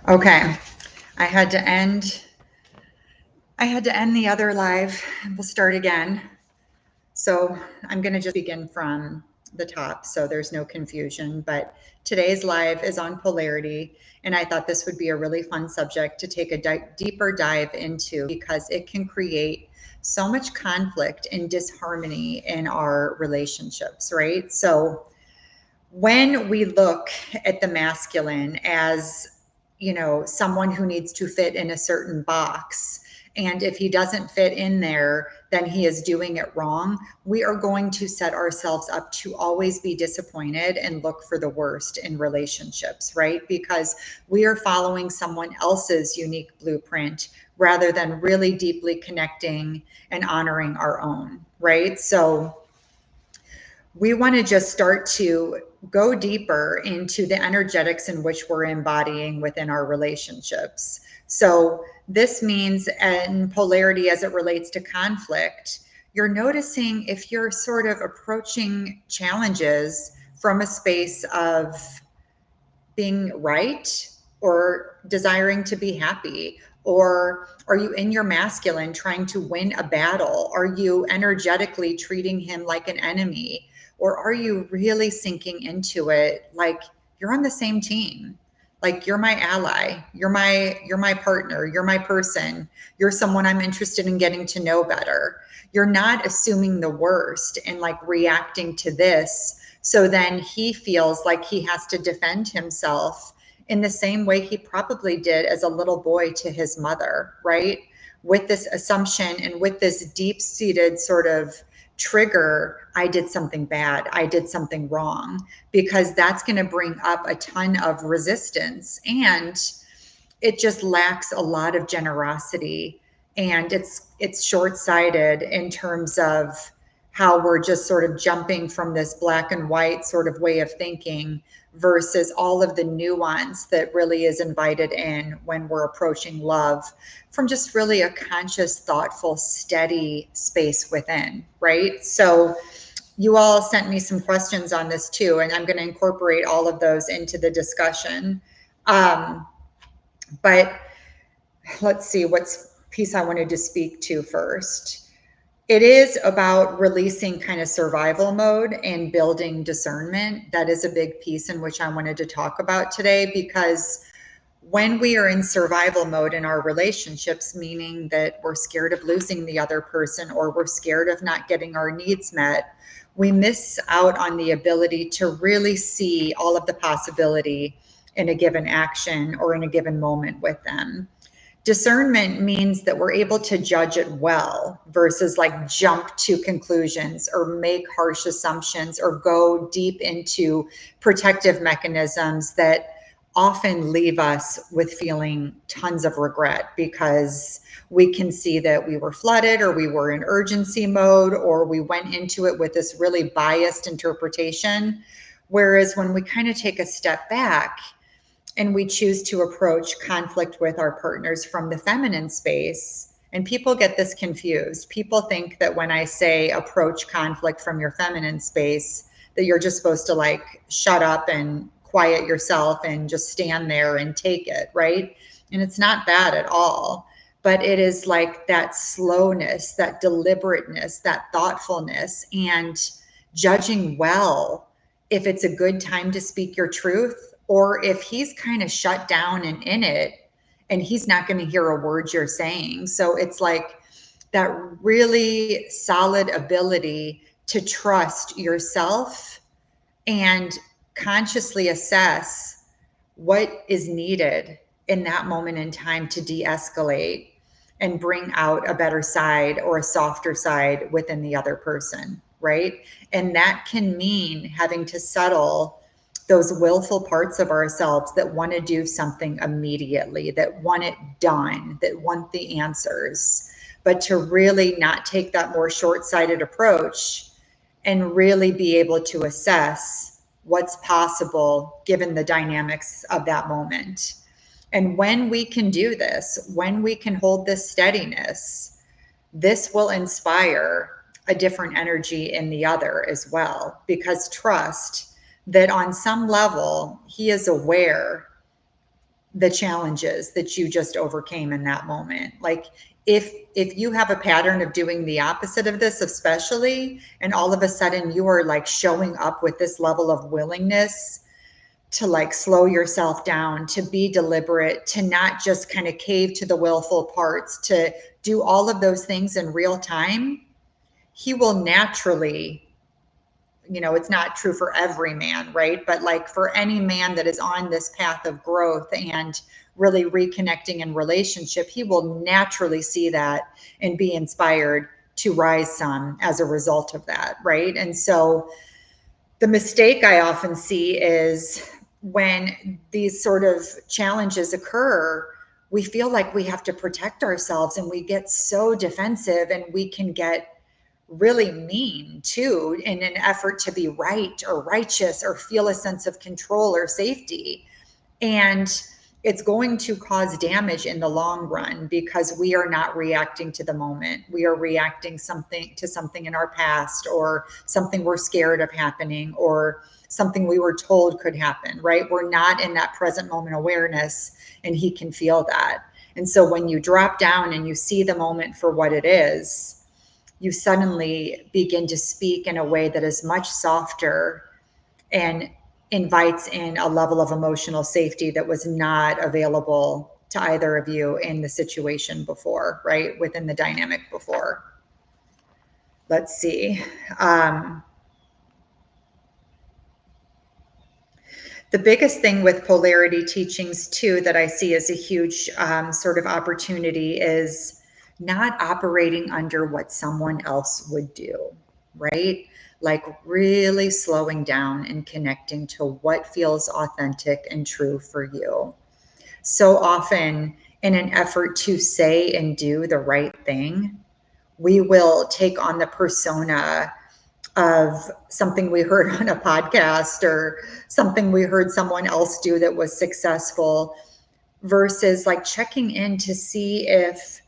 Okay. I had to end I had to end the other live. We'll start again. So, I'm going to just begin from the top so there's no confusion, but today's live is on polarity, and I thought this would be a really fun subject to take a deeper dive into because it can create so much conflict and disharmony in our relationships, right? So, when we look at the masculine as, someone who needs to fit in a certain box, and if he doesn't fit in there, then he is doing it wrong, we are going to set ourselves up to always be disappointed and look for the worst in relationships, right? Because we are following someone else's unique blueprint rather than really deeply connecting and honoring our own, right? So, we want to just start to go deeper into the energetics in which we're embodying within our relationships. So, this means, in polarity as it relates to conflict, you're noticing if you're sort of approaching challenges from a space of being right or desiring to be happy? Or are you in your masculine trying to win a battle? Are you energetically treating him like an enemy? Or are you really sinking into it like you're on the same team? Like you're my ally, you're my partner, you're my person, you're someone I'm interested in getting to know better. You're not assuming the worst and like reacting to this so then he feels like he has to defend himself in the same way he probably did as a little boy to his mother, right? With this assumption and with this deep seated sort of trigger, I did something bad, I did something wrong, because that's going to bring up a ton of resistance, and it just lacks a lot of generosity, and it's short-sighted in terms of how we're just sort of jumping from this black and white sort of way of thinking versus all of the nuance that really is invited in when we're approaching love from just really a conscious, thoughtful, steady space within, right? So you all sent me some questions on this too, and I'm going to incorporate all of those into the discussion. But let's see what's piece I wanted to speak to first. It is about releasing kind of survival mode and building discernment. That is a big piece in which I wanted to talk about today, because when we are in survival mode in our relationships, meaning that we're scared of losing the other person or we're scared of not getting our needs met, we miss out on the ability to really see all of the possibility in a given action or in a given moment with them. Discernment means that we're able to judge it well versus like jump to conclusions or make harsh assumptions or go deep into protective mechanisms that often leave us with feeling tons of regret because we can see that we were flooded or we were in urgency mode or we went into it with this really biased interpretation. Whereas when we kind of take a step back and we choose to approach conflict with our partners from the feminine space, and people get this confused. People think that when I say approach conflict from your feminine space, that you're just supposed to like shut up and quiet yourself and just stand there and take it, right? And it's not bad at all. But it is like that slowness, that deliberateness, that thoughtfulness, and judging well if it's a good time to speak your truth or if he's kind of shut down and in it and he's not going to hear a word you're saying. So it's like that really solid ability to trust yourself and consciously assess what is needed in that moment in time to de-escalate and bring out a better side or a softer side within the other person, right? And that can mean having to settle those willful parts of ourselves that want to do something immediately, that want it done, that want the answers, but to really not take that more short-sighted approach and really be able to assess what's possible given the dynamics of that moment. And when we can do this, when we can hold this steadiness, this will inspire a different energy in the other as well, because trust that on some level he is aware the challenges that you just overcame in that moment. Like if you have a pattern of doing the opposite of this, especially, and all of a sudden you are like showing up with this level of willingness to like slow yourself down, to be deliberate, to not just kind of cave to the willful parts, to do all of those things in real time, he will naturally, it's not true for every man, right? But like for any man that is on this path of growth and really reconnecting in relationship, he will naturally see that and be inspired to rise some as a result of that, right? And so the mistake I often see is when these sort of challenges occur, we feel like we have to protect ourselves and we get so defensive and we can get really mean too in an effort to be right or righteous or feel a sense of control or safety. And it's going to cause damage in the long run because we are not reacting to the moment. We are reacting to something in our past or something we're scared of happening or something we were told could happen, right? We're not in that present moment awareness, and he can feel that. And so when you drop down and you see the moment for what it is, you suddenly begin to speak in a way that is much softer and invites in a level of emotional safety that was not available to either of you in the situation before, right? Within the dynamic before. Let's see. The biggest thing with polarity teachings too that I see as a huge sort of opportunity is not operating under what someone else would do, right? Like really slowing down and connecting to what feels authentic and true for you. So often, in an effort to say and do the right thing, we will take on the persona of something we heard on a podcast or something we heard someone else do that was successful, versus like checking in to see if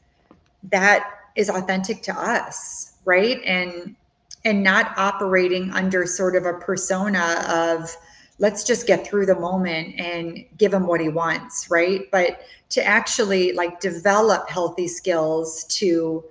that is authentic to us, right? And not operating under sort of a persona of let's just get through the moment and give him what he wants, right? But to actually like develop healthy skills to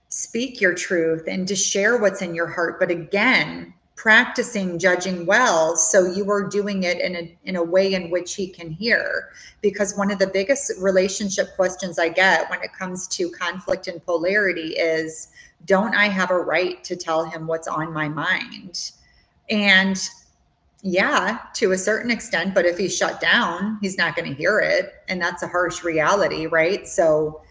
speak your truth and to share what's in your heart. But again, practicing judging well so you are doing it in a way in which he can hear. Because one of the biggest relationship questions I get when it comes to conflict and polarity is, don't I have a right to tell him what's on my mind? And yeah, to a certain extent, but if he's shut down, he's not going to hear it. And that's a harsh reality, right? So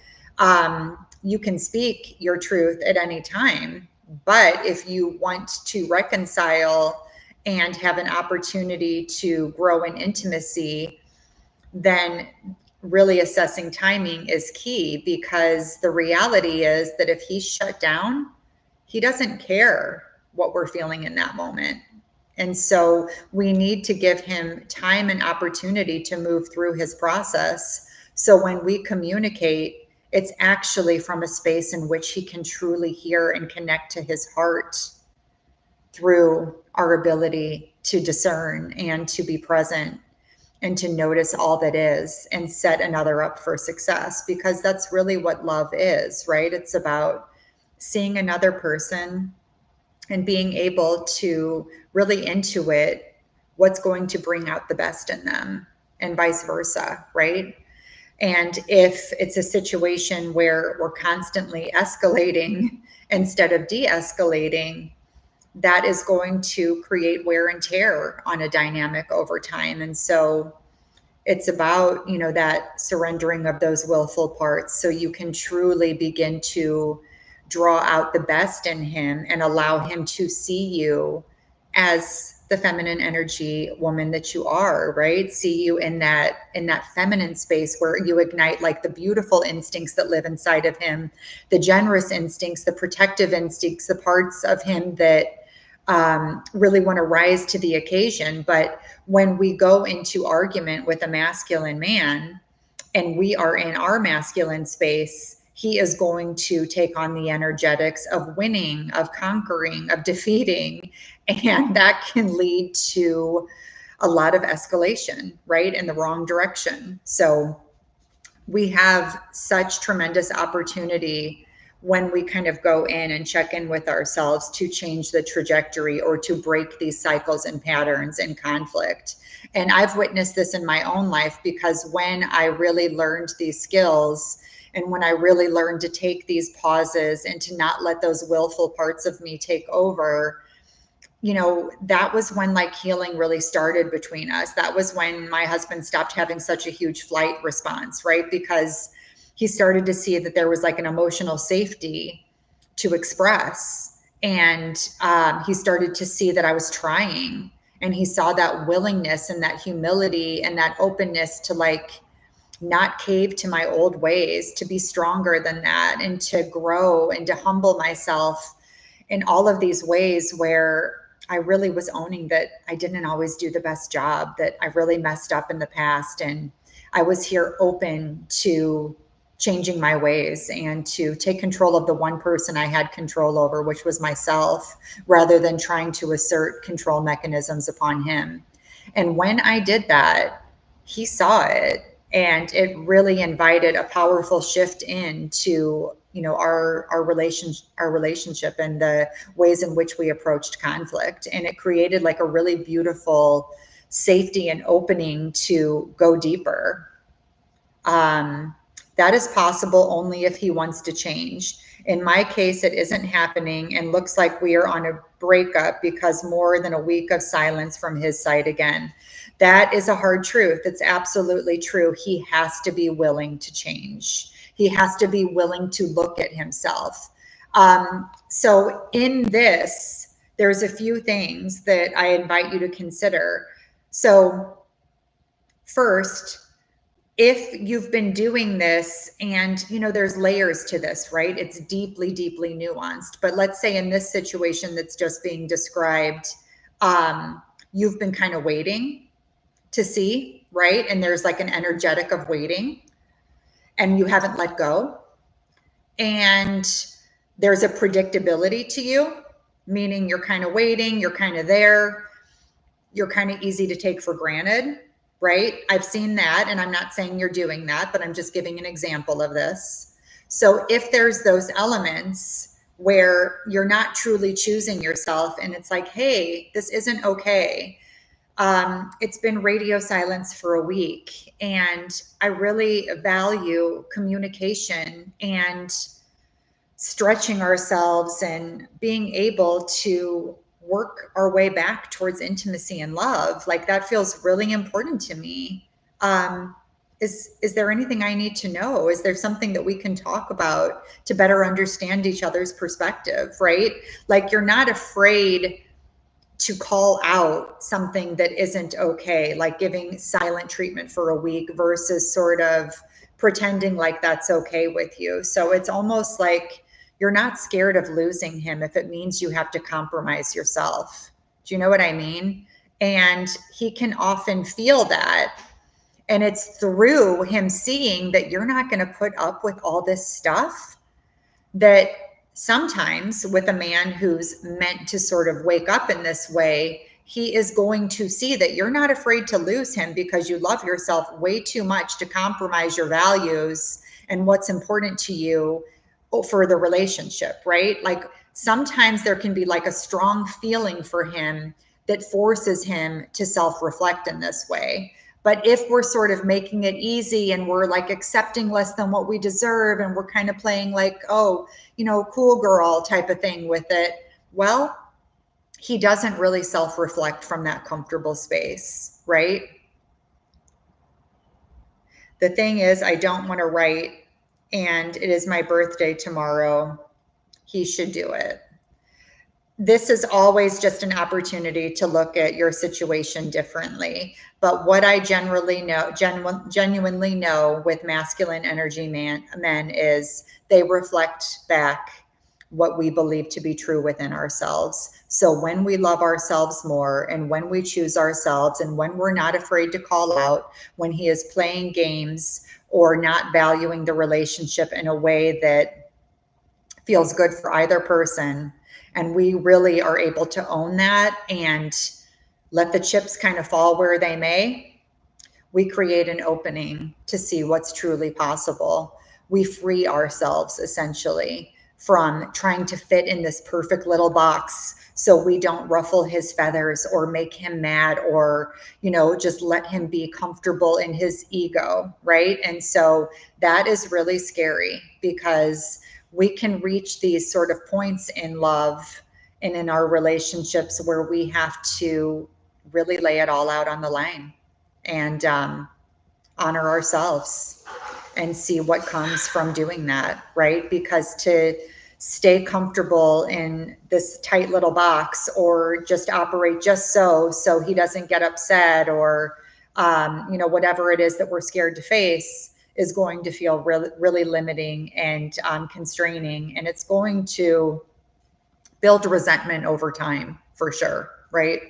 you can speak your truth at any time, but if you want to reconcile and have an opportunity to grow in intimacy, then really assessing timing is key, because the reality is that if he's shut down, he doesn't care what we're feeling in that moment. And so we need to give him time and opportunity to move through his process. So when we communicate, it's actually from a space in which he can truly hear and connect to his heart through our ability to discern and to be present and to notice all that is and set another up for success, because that's really what love is, right? It's about seeing another person and being able to really intuit what's going to bring out the best in them and vice versa, right? And if it's a situation where we're constantly escalating instead of de-escalating, that is going to create wear and tear on a dynamic over time. And so it's about, that surrendering of those willful parts so you can truly begin to draw out the best in him and allow him to see you as the feminine energy woman that you are, right? See you in that feminine space where you ignite like the beautiful instincts that live inside of him, the generous instincts, the protective instincts, the parts of him that really want to rise to the occasion. But when we go into argument with a masculine man and we are in our masculine space, he is going to take on the energetics of winning, of conquering, of defeating. And that can lead to a lot of escalation, right, in the wrong direction. So we have such tremendous opportunity when we kind of go in and check in with ourselves to change the trajectory or to break these cycles and patterns and conflict. And I've witnessed this in my own life, because when I really learned these skills and when I really learned to take these pauses and to not let those willful parts of me take over, that was when like healing really started between us. That was when my husband stopped having such a huge flight response, right? Because he started to see that there was like an emotional safety to express. And he started to see that I was trying. And he saw that willingness and that humility and that openness to like not cave to my old ways, to be stronger than that, and to grow and to humble myself in all of these ways where I really was owning that I didn't always do the best job, that I really messed up in the past. And I was here open to changing my ways and to take control of the one person I had control over, which was myself, rather than trying to assert control mechanisms upon him. And when I did that, he saw it, and it really invited a powerful shift into our relationship and the ways in which we approached conflict. And it created like a really beautiful safety and opening to go deeper. That is possible only if he wants to change. In my case, it isn't happening, and looks like we are on a breakup because more than a week of silence from his side again. That is a hard truth. It's absolutely true. He has to be willing to change. He has to be willing to look at himself. So in this, there's a few things that I invite you to consider. So first, if you've been doing this, and there's layers to this, right? It's deeply, deeply nuanced. But let's say in this situation that's just being described, you've been kind of waiting to see, right? And there's like an energetic of waiting, and you haven't let go. And there's a predictability to you, meaning you're kind of waiting, you're kind of there, you're kind of easy to take for granted, right? I've seen that, and I'm not saying you're doing that, but I'm just giving an example of this. So if there's those elements where you're not truly choosing yourself, and it's like, hey, this isn't okay. It's been radio silence for a week, and I really value communication and stretching ourselves and being able to work our way back towards intimacy and love. Like, that feels really important to me. Is there anything I need to know? Is there something that we can talk about to better understand each other's perspective, right? Like, you're not afraid to call out something that isn't okay, like giving silent treatment for a week versus sort of pretending like that's okay with you. So it's almost like you're not scared of losing him if it means you have to compromise yourself. Do you know what I mean? And he can often feel that. And it's through him seeing that you're not going to put up with all this stuff that sometimes with a man who's meant to sort of wake up in this way, he is going to see that you're not afraid to lose him because you love yourself way too much to compromise your values and what's important to you for the relationship, right? Like, sometimes there can be like a strong feeling for him that forces him to self-reflect in this way. But if we're sort of making it easy and we're like accepting less than what we deserve, and we're kind of playing like, oh, cool girl type of thing with it, well, he doesn't really self-reflect from that comfortable space, right? The thing is, I don't want to write, and it is my birthday tomorrow. He should do it. This is always just an opportunity to look at your situation differently. But what I genuinely know with masculine energy men is they reflect back what we believe to be true within ourselves. So when we love ourselves more, and when we choose ourselves, and when we're not afraid to call out when he is playing games or not valuing the relationship in a way that feels good for either person, and we really are able to own that and let the chips kind of fall where they may, we create an opening to see what's truly possible. We free ourselves essentially from trying to fit in this perfect little box so we don't ruffle his feathers or make him mad or, just let him be comfortable in his ego, right? And so that is really scary because we can reach these sort of points in love and in our relationships where we have to really lay it all out on the line and honor ourselves and see what comes from doing that, right? Because to stay comfortable in this tight little box or just operate just so he doesn't get upset or whatever it is that we're scared to face is going to feel really, really limiting and constraining, and it's going to build resentment over time for sure, right?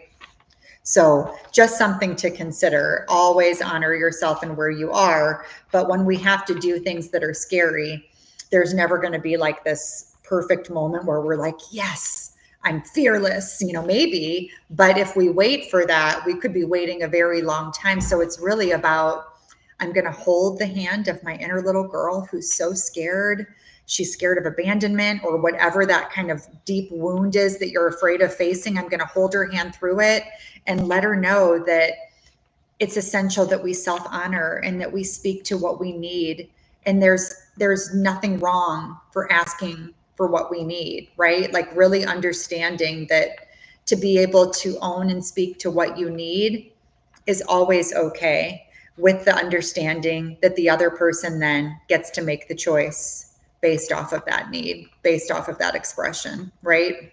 So just something to consider. Always honor yourself and where you are. But when we have to do things that are scary, there's never going to be like this perfect moment where we're like, yes, I'm fearless, maybe. But if we wait for that, we could be waiting a very long time. So it's really about, I'm going to hold the hand of my inner little girl who's so scared. She's scared of abandonment or whatever that kind of deep wound is that you're afraid of facing. I'm going to hold her hand through it and let her know that it's essential that we self-honor and that we speak to what we need. And there's nothing wrong for asking for what we need, right? Like really understanding that to be able to own and speak to what you need is always okay, with the understanding that the other person then gets to make the choice based off of that need, based off of that expression, right?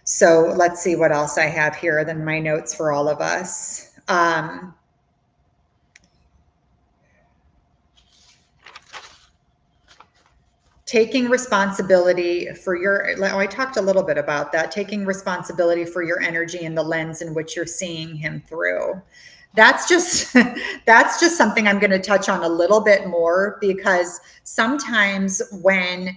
So let's see what else I have here than my notes for all of us. Taking responsibility for I talked a little bit about that, taking responsibility for your energy and the lens in which you're seeing him through. That's just that's just something I'm going to touch on a little bit more, because sometimes when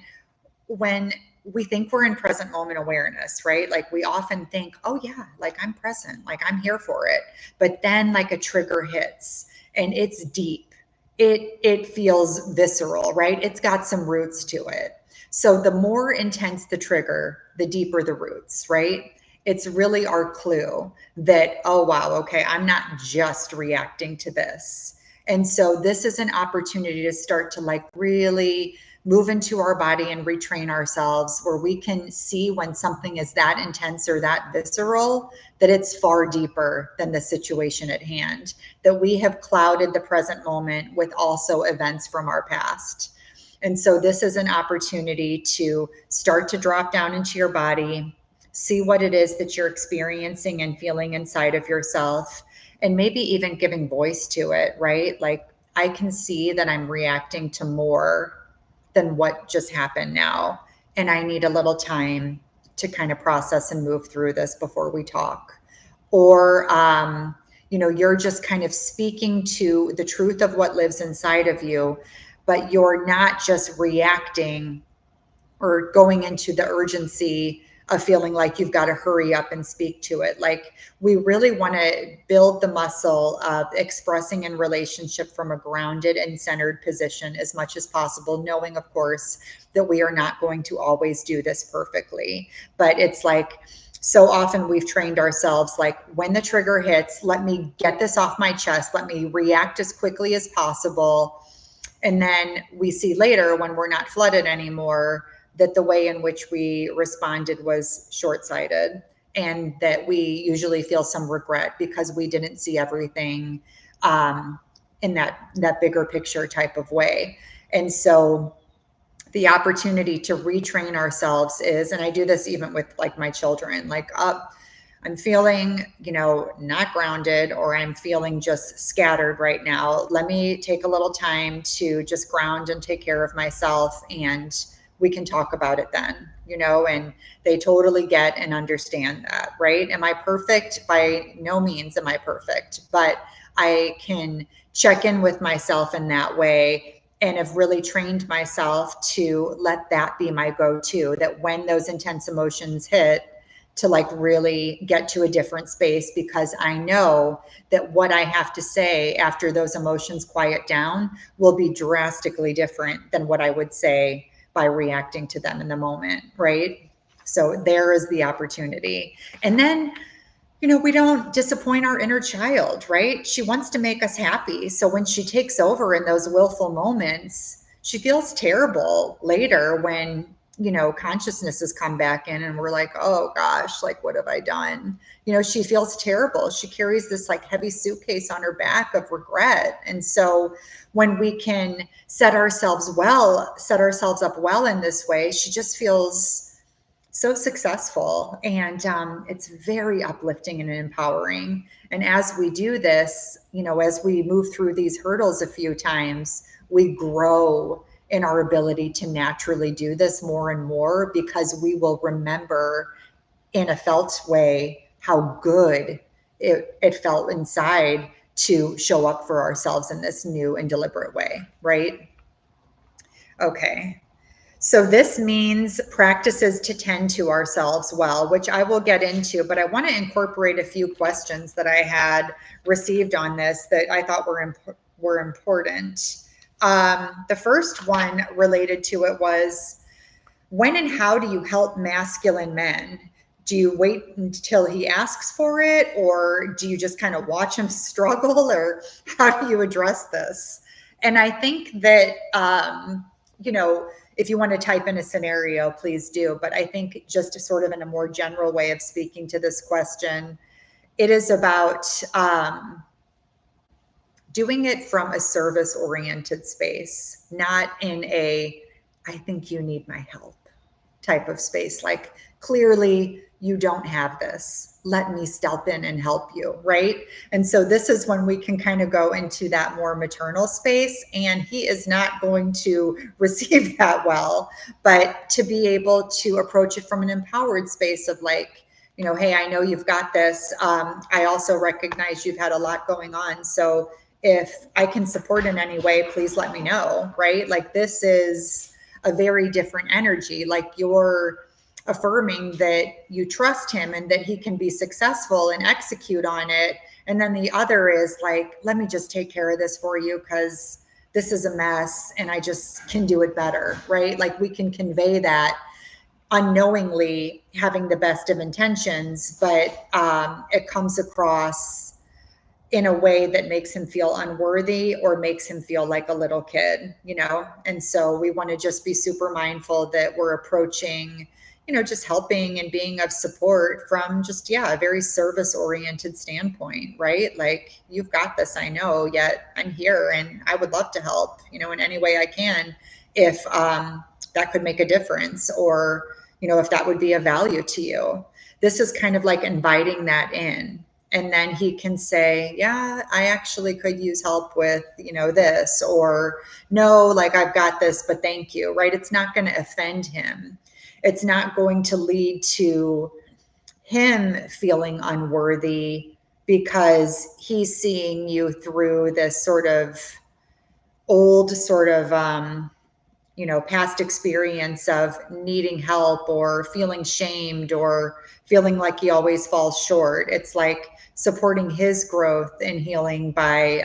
we think we're in present moment awareness, right? Like we often think, oh yeah, like I'm present, like I'm here for it. But then like a trigger hits and it's deep. It feels visceral, right? It's got some roots to it. So the more intense the trigger, the deeper the roots, right? It's really our clue that, oh wow, okay, I'm not just reacting to this. And so this is an opportunity to start to like really move into our body and retrain ourselves, where we can see when something is that intense or that visceral, that it's far deeper than the situation at hand, that we have clouded the present moment with also events from our past. And so this is an opportunity to start to drop down into your body, see what it is that you're experiencing and feeling inside of yourself, and maybe even giving voice to it, right? Like I can see that I'm reacting to more than what just happened now. And I need a little time to kind of process and move through this before we talk. Or, you're just kind of speaking to the truth of what lives inside of you, but you're not just reacting or going into the urgency of feeling like you've got to hurry up and speak to it. Like we really want to build the muscle of expressing in relationship from a grounded and centered position as much as possible, knowing of course that we are not going to always do this perfectly. But it's like, so often we've trained ourselves, like when the trigger hits, let me get this off my chest, let me react as quickly as possible. And then we see later when we're not flooded anymore, that the way in which we responded was short-sighted, and that we usually feel some regret because we didn't see everything in that bigger picture type of way. And so the opportunity to retrain ourselves is, and I do this even with like my children, like I'm feeling, not grounded, or I'm feeling just scattered right now. Let me take a little time to just ground and take care of myself, and we can talk about it then, and they totally get and understand that, right? Am I perfect? By no means am I perfect, but I can check in with myself in that way, and have really trained myself to let that be my go-to, that when those intense emotions hit, to like really get to a different space, because I know that what I have to say after those emotions quiet down will be drastically different than what I would say by reacting to them in the moment, right? So there is the opportunity. And then, we don't disappoint our inner child, right? She wants to make us happy. So when she takes over in those willful moments, she feels terrible later when, consciousness has come back in and we're like, oh gosh, like, what have I done? She feels terrible. She carries this like heavy suitcase on her back of regret. And so when we can set ourselves up well in this way, she just feels so successful, and it's very uplifting and empowering. And as we do this, as we move through these hurdles a few times, we grow in our ability to naturally do this more and more, because we will remember in a felt way how good it felt inside to show up for ourselves in this new and deliberate way, right? Okay. So this means practices to tend to ourselves well, which I will get into, but I want to incorporate a few questions that I had received on this that I thought were important. The first one related to it was, when and how do you help masculine men? Do you wait until he asks for it, or do you just kind of watch him struggle, or how do you address this? And I think that, if you want to type in a scenario, please do. But I think just sort of in a more general way of speaking to this question, it is about doing it from a service-oriented space, not in a, I think you need my help type of space. Like, clearly you don't have this. Let me step in and help you, right? And so this is when we can kind of go into that more maternal space, and he is not going to receive that well, but to be able to approach it from an empowered space of like, hey, I know you've got this. I also recognize you've had a lot going on. So if I can support in any way, please let me know, right? Like, this is a very different energy. Like, you're affirming that you trust him and that he can be successful and execute on it. And then the other is like, let me just take care of this for you because this is a mess and I just can do it better, right? Like, we can convey that unknowingly, having the best of intentions, but it comes across in a way that makes him feel unworthy or makes him feel like a little kid, And so we want to just be super mindful that we're approaching, just helping and being of support from just, a very service oriented standpoint, right? Like, you've got this, I know, yet I'm here and I would love to help, in any way I can, if that could make a difference, or, if that would be of value to you. This is kind of like inviting that in. And then he can say, yeah, I actually could use help with, this, or no, like, I've got this, but thank you, right? It's not going to offend him. It's not going to lead to him feeling unworthy because he's seeing you through this sort of old past experience of needing help or feeling shamed or feeling like he always falls short. It's like supporting his growth and healing by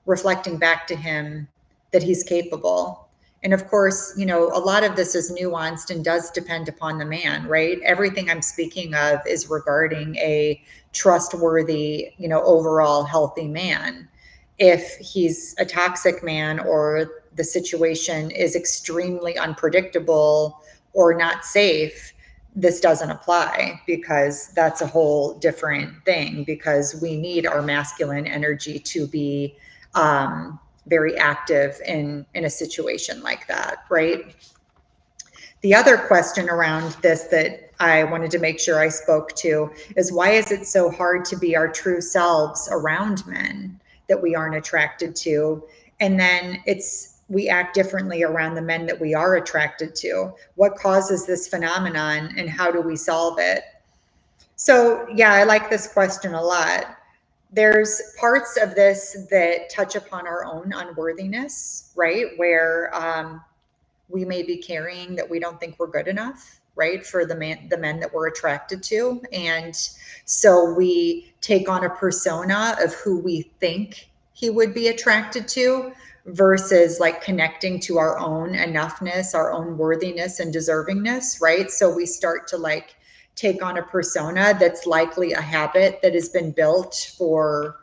reflecting back to him that he's capable. And of course, a lot of this is nuanced and does depend upon the man, right? Everything I'm speaking of is regarding a trustworthy, overall healthy man. If he's a toxic man, or the situation is extremely unpredictable or not safe, this doesn't apply, because that's a whole different thing, because we need our masculine energy to be very active in a situation like that, right? The other question around this that I wanted to make sure I spoke to is, why is it so hard to be our true selves around men that we aren't attracted to? And then we act differently around the men that we are attracted to. What causes this phenomenon and how do we solve it? So yeah, I like this question a lot. There's parts of this that touch upon our own unworthiness, right? Where we may be carrying that we don't think we're good enough, right? For the men that we're attracted to. And so we take on a persona of who we think he would be attracted to versus like connecting to our own enoughness, our own worthiness and deservingness, right? So we start to like take on a persona that's likely a habit that has been built for,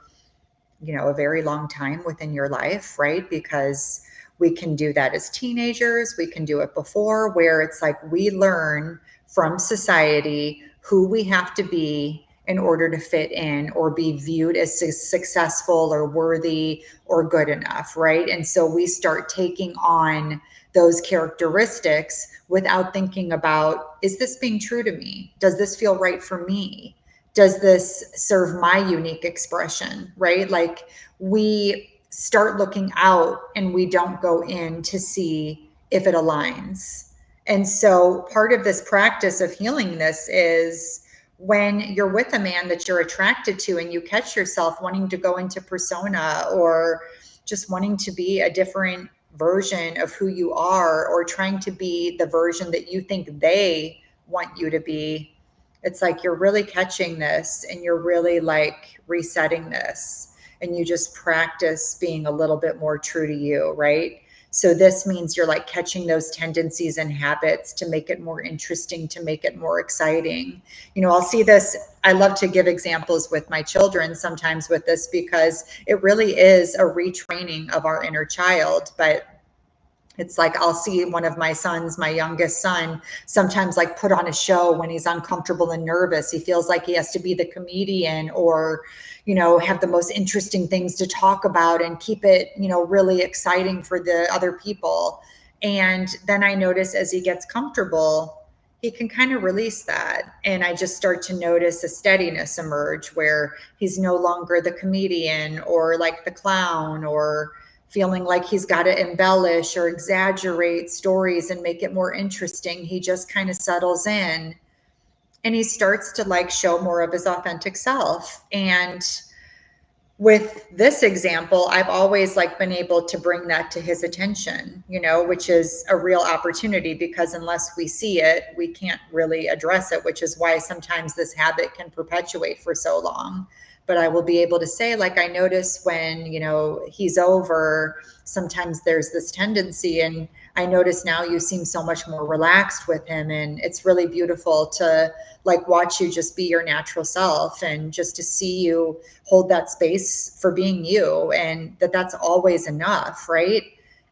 a very long time within your life, right? Because we can do that as teenagers, we can do it before, where it's like we learn from society who we have to be in order to fit in or be viewed as successful or worthy or good enough, right? And so we start taking on those characteristics without thinking about, is this being true to me? Does this feel right for me? Does this serve my unique expression, right? Like we start looking out and we don't go in to see if it aligns. And so part of this practice of healing this is when you're with a man that you're attracted to and you catch yourself wanting to go into persona or just wanting to be a different version of who you are or trying to be the version that you think they want you to be, it's like you're really catching this and you're really like resetting this and you just practice being a little bit more true to you, right? So this means you're like catching those tendencies and habits to make it more interesting, to make it more exciting. I'll see this. I love to give examples with my children sometimes with this because it really is a retraining of our inner child. But it's like I'll see one of my sons, my youngest son, sometimes like put on a show when he's uncomfortable and nervous. He feels like he has to be the comedian or, have the most interesting things to talk about and keep it, really exciting for the other people. And then I notice as he gets comfortable, he can kind of release that. And I just start to notice a steadiness emerge where he's no longer the comedian or like the clown or feeling like he's got to embellish or exaggerate stories and make it more interesting. He just kind of settles in and he starts to like show more of his authentic self. And with this example, I've always like been able to bring that to his attention, which is a real opportunity because unless we see it, we can't really address it, which is why sometimes this habit can perpetuate for so long. But I will be able to say, like, I notice when, he's over, sometimes there's this tendency. And I notice now you seem so much more relaxed with him. And it's really beautiful to like watch you just be your natural self and just to see you hold that space for being you and that's always enough, right?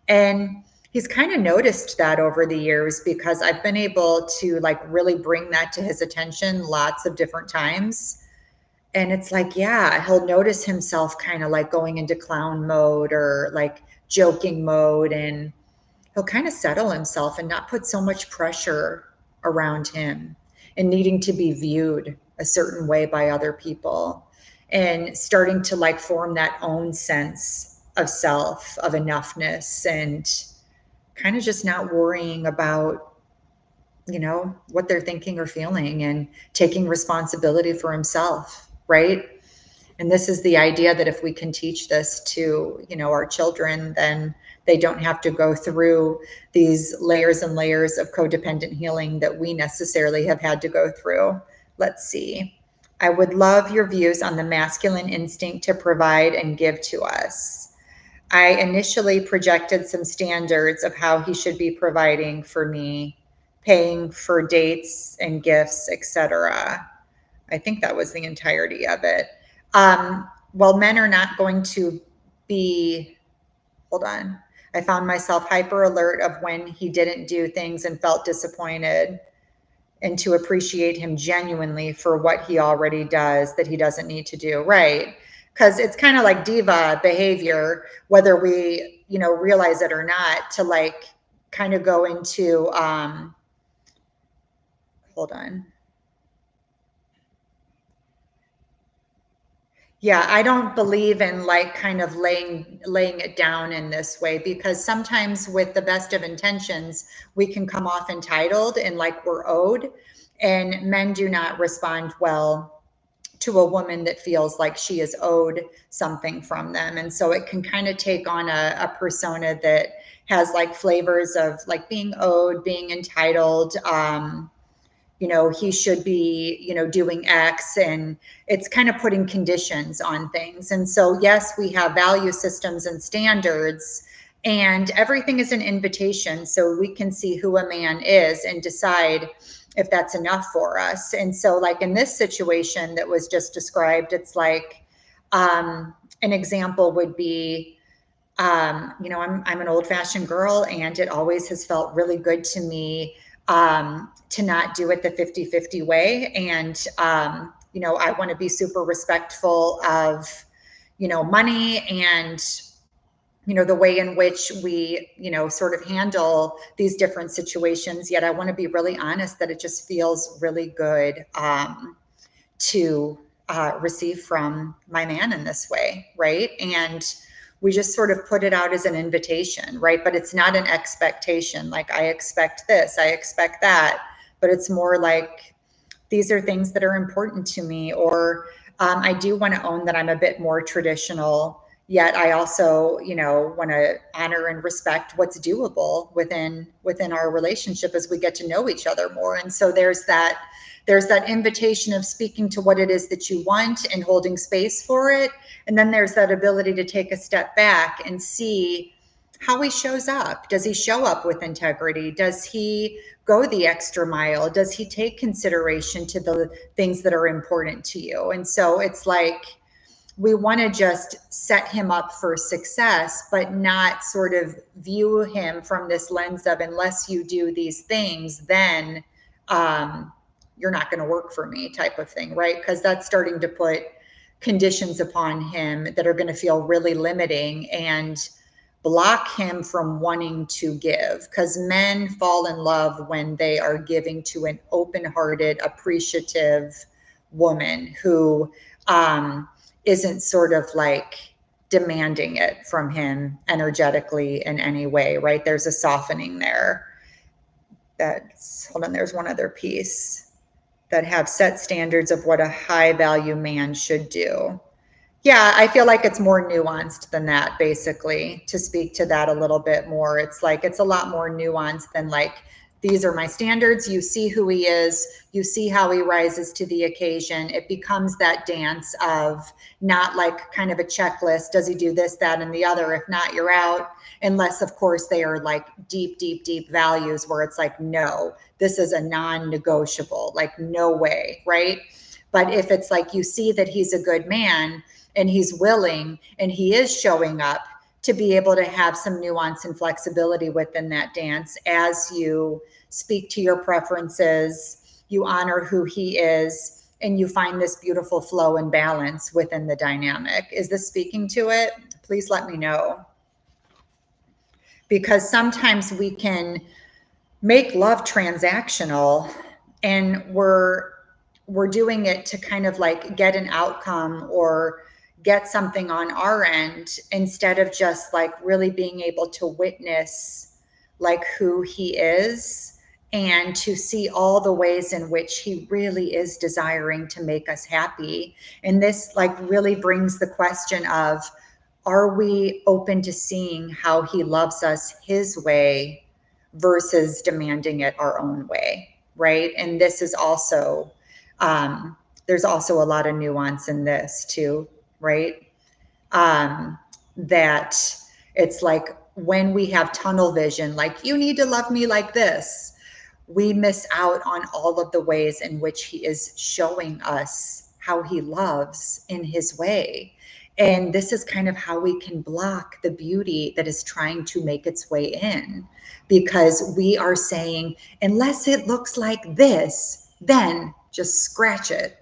And he's kind of noticed that over the years because I've been able to like really bring that to his attention lots of different times. And it's like, yeah, he'll notice himself kind of like going into clown mode or like joking mode, and he'll kind of settle himself and not put so much pressure around him and needing to be viewed a certain way by other people and starting to like form that own sense of self, of enoughness, and kind of just not worrying about what they're thinking or feeling and taking responsibility for himself, right? And this is the idea that if we can teach this to our children, then they don't have to go through these layers and layers of codependent healing that we necessarily have had to go through. Let's see. I would love your views on the masculine instinct to provide and give to us. I initially projected some standards of how he should be providing for me, paying for dates and gifts, etc. I think that was the entirety of it. Well, men are not going to be, hold on. I found myself hyper alert of when he didn't do things and felt disappointed, and to appreciate him genuinely for what he already does that he doesn't need to do. Right. Because it's kind of like diva behavior, whether we, realize it or not, to like kind of go into, hold on. Yeah, I don't believe in like kind of laying it down in this way because sometimes with the best of intentions, we can come off entitled and like we're owed, and men do not respond well to a woman that feels like she is owed something from them. And so it can kind of take on a persona that has like flavors of like being owed, being entitled, he should be, doing X, and it's kind of putting conditions on things. And so, yes, we have value systems and standards, and everything is an invitation. So we can see who a man is and decide if that's enough for us. And so, like in this situation that was just described, it's like an example would be, I'm an old fashioned girl, and it always has felt really good to me to not do it the 50-50 way. And, I want to be super respectful of, money and, the way in which we, sort of handle these different situations. Yet I want to be really honest that it just feels really good to receive from my man in this way, right? And we just sort of put it out as an invitation, right? But it's not an expectation, like I expect this, I expect that, but it's more like these are things that are important to me, or I do want to own that I'm a bit more traditional, yet I also, want to honor and respect what's doable within our relationship as we get to know each other more. And so there's that invitation of speaking to what it is that you want and holding space for it. And then there's that ability to take a step back and see how he shows up. Does he show up with integrity? Does he go the extra mile? Does he take consideration to the things that are important to you? And so it's like, we want to just set him up for success, but not sort of view him from this lens of, unless you do these things, then you're not going to work for me type of thing, right? Because that's starting to put conditions upon him that are going to feel really limiting and block him from wanting to give. Because men fall in love when they are giving to an open-hearted, appreciative woman who isn't sort of like demanding it from him energetically in any way, right? There's a softening there. Hold on, there's one other piece. That have set standards of what a high value man should do. Yeah, I feel like it's more nuanced than that, basically, to speak to that a little bit more. It's like, it's a lot more nuanced than like, these are my standards. You see who he is. You see how he rises to the occasion. It becomes that dance of not like kind of a checklist. Does he do this, that, and the other? If not, you're out. Unless, of course, they are like deep, deep, deep values where it's like, no, this is a non-negotiable, like no way, right? But if it's like, you see that he's a good man and he's willing and he is showing up, to be able to have some nuance and flexibility within that dance as you speak to your preferences, you honor who he is, and you find this beautiful flow and balance within the dynamic. Is this speaking to it? Please let me know. Because sometimes we can make love transactional, and we're doing it to kind of like get an outcome or get something on our end, instead of just like really being able to witness like who he is, and to see all the ways in which he really is desiring to make us happy. And this like really brings the question of, are we open to seeing how he loves us his way versus demanding it our own way, right? And this is also, there's also a lot of nuance in this too, right? That it's like, when we have tunnel vision, like, you need to love me like this, we miss out on all of the ways in which he is showing us how he loves in his way. And this is kind of how we can block the beauty that is trying to make its way in, because we are saying, unless it looks like this, then just scratch it.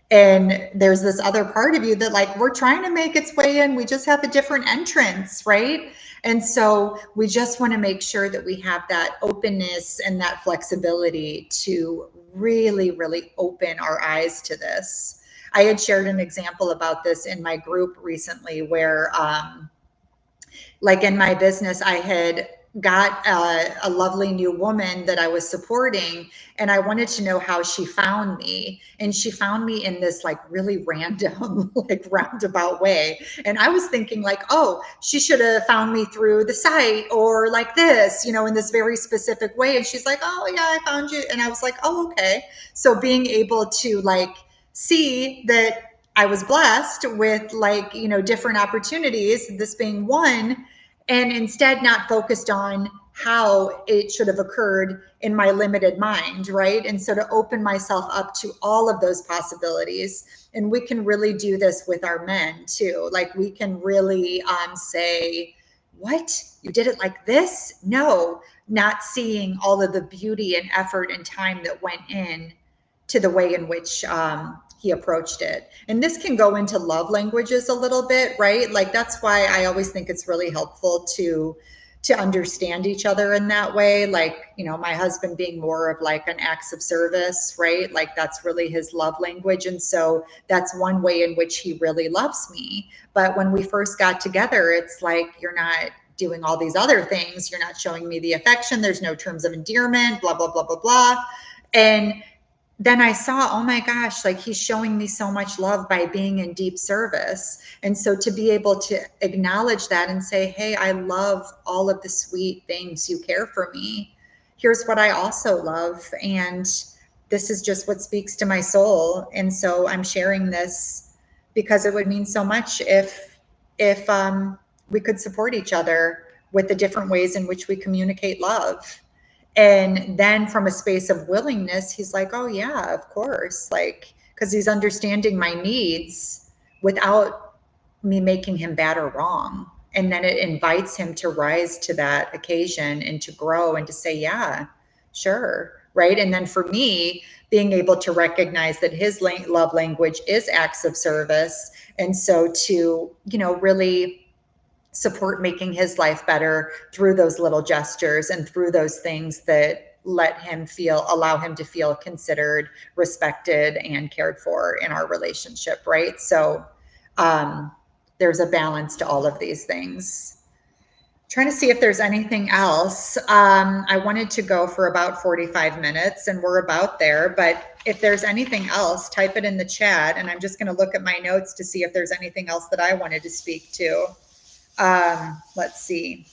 And there's this other part of you that like, we're trying to make its way in, we just have a different entrance, right? And so we just want to make sure that we have that openness and that flexibility to really, really open our eyes to this. I had shared an example about this in my group recently where, like in my business, I had got a lovely new woman that I was supporting, and I wanted to know how she found me. And she found me in this like really random, like roundabout way. And I was thinking like, oh, she should have found me through the site or like this, in this very specific way. And she's like, oh yeah, I found you. And I was like, oh, okay. So being able to like see that I was blessed with like, different opportunities, this being one, and instead not focused on how it should have occurred in my limited mind, right? And so to open myself up to all of those possibilities. And we can really do this with our men too. Like we can really say, what? You did it like this? No, not seeing all of the beauty and effort and time that went in to the way in which he approached it. And this can go into love languages a little bit, right? Like that's why I always think it's really helpful to understand each other in that way. Like, my husband being more of like an acts of service, right? Like that's really his love language. And so that's one way in which he really loves me. But when we first got together, it's like, you're not doing all these other things. You're not showing me the affection. There's no terms of endearment, blah, blah, blah, blah, blah. And then I saw, oh my gosh, like he's showing me so much love by being in deep service. And so to be able to acknowledge that and say, hey, I love all of the sweet things you care for me. Here's what I also love. And this is just what speaks to my soul. And so I'm sharing this because it would mean so much if we could support each other with the different ways in which we communicate love. And then from a space of willingness, he's like, oh yeah, of course. Like, because he's understanding my needs without me making him bad or wrong. And then it invites him to rise to that occasion and to grow and to say, yeah, sure. Right. And then for me, being able to recognize that his love language is acts of service. And so to, really support making his life better through those little gestures and through those things that allow him to feel considered, respected, and cared for in our relationship, right? So there's a balance to all of these things. Trying to see if there's anything else. I wanted to go for about 45 minutes and we're about there, but if there's anything else, type it in the chat and I'm just going to look at my notes to see if there's anything else that I wanted to speak to. Let's see.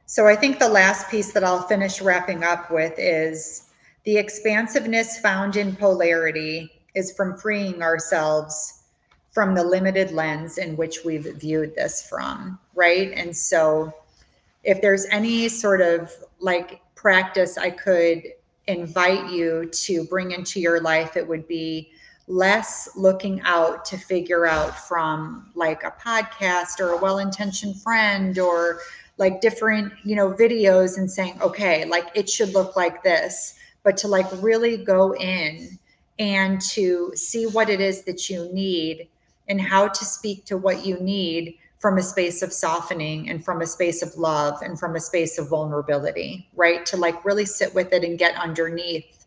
So I think the last piece that I'll finish wrapping up with is the expansiveness found in polarity is from freeing ourselves from the limited lens in which we've viewed this from, right? And so if there's any sort of like practice I could invite you to bring into your life, it would be less looking out to figure out from like a podcast or a well-intentioned friend or like different, videos and saying, okay, like it should look like this, but to like really go in and to see what it is that you need and how to speak to what you need from a space of softening and from a space of love and from a space of vulnerability, right? To like really sit with it and get underneath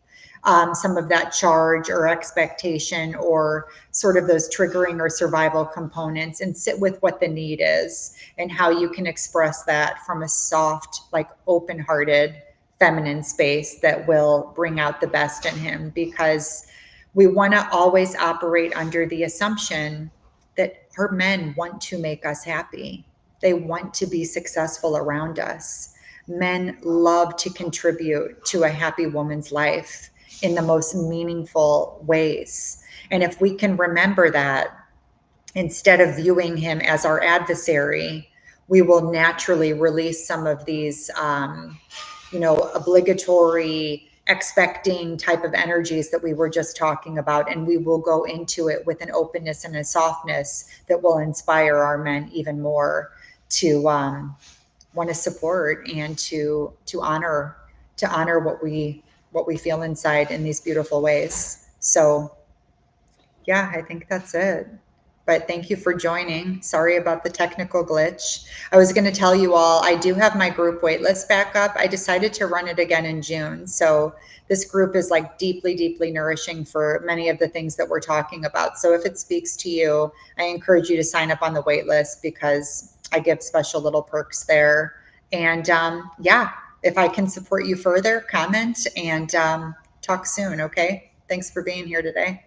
some of that charge or expectation or sort of those triggering or survival components and sit with what the need is and how you can express that from a soft, like open-hearted, feminine space that will bring out the best in him, because we want to always operate under the assumption that our men want to make us happy. They want to be successful around us. Men love to contribute to a happy woman's life in the most meaningful ways. And if we can remember that, instead of viewing him as our adversary, we will naturally release some of these, obligatory, expecting type of energies that we were just talking about. And we will go into it with an openness and a softness that will inspire our men even more to want to support and to honor what we feel inside in these beautiful ways. So yeah, I think that's it. But thank you for joining. Sorry about the technical glitch. I was going to tell you all, I do have my group waitlist back up. I decided to run it again in June. So this group is like deeply, deeply nourishing for many of the things that we're talking about. So if it speaks to you, I encourage you to sign up on the waitlist because I give special little perks there. And yeah, if I can support you further, comment and talk soon. Okay. Thanks for being here today.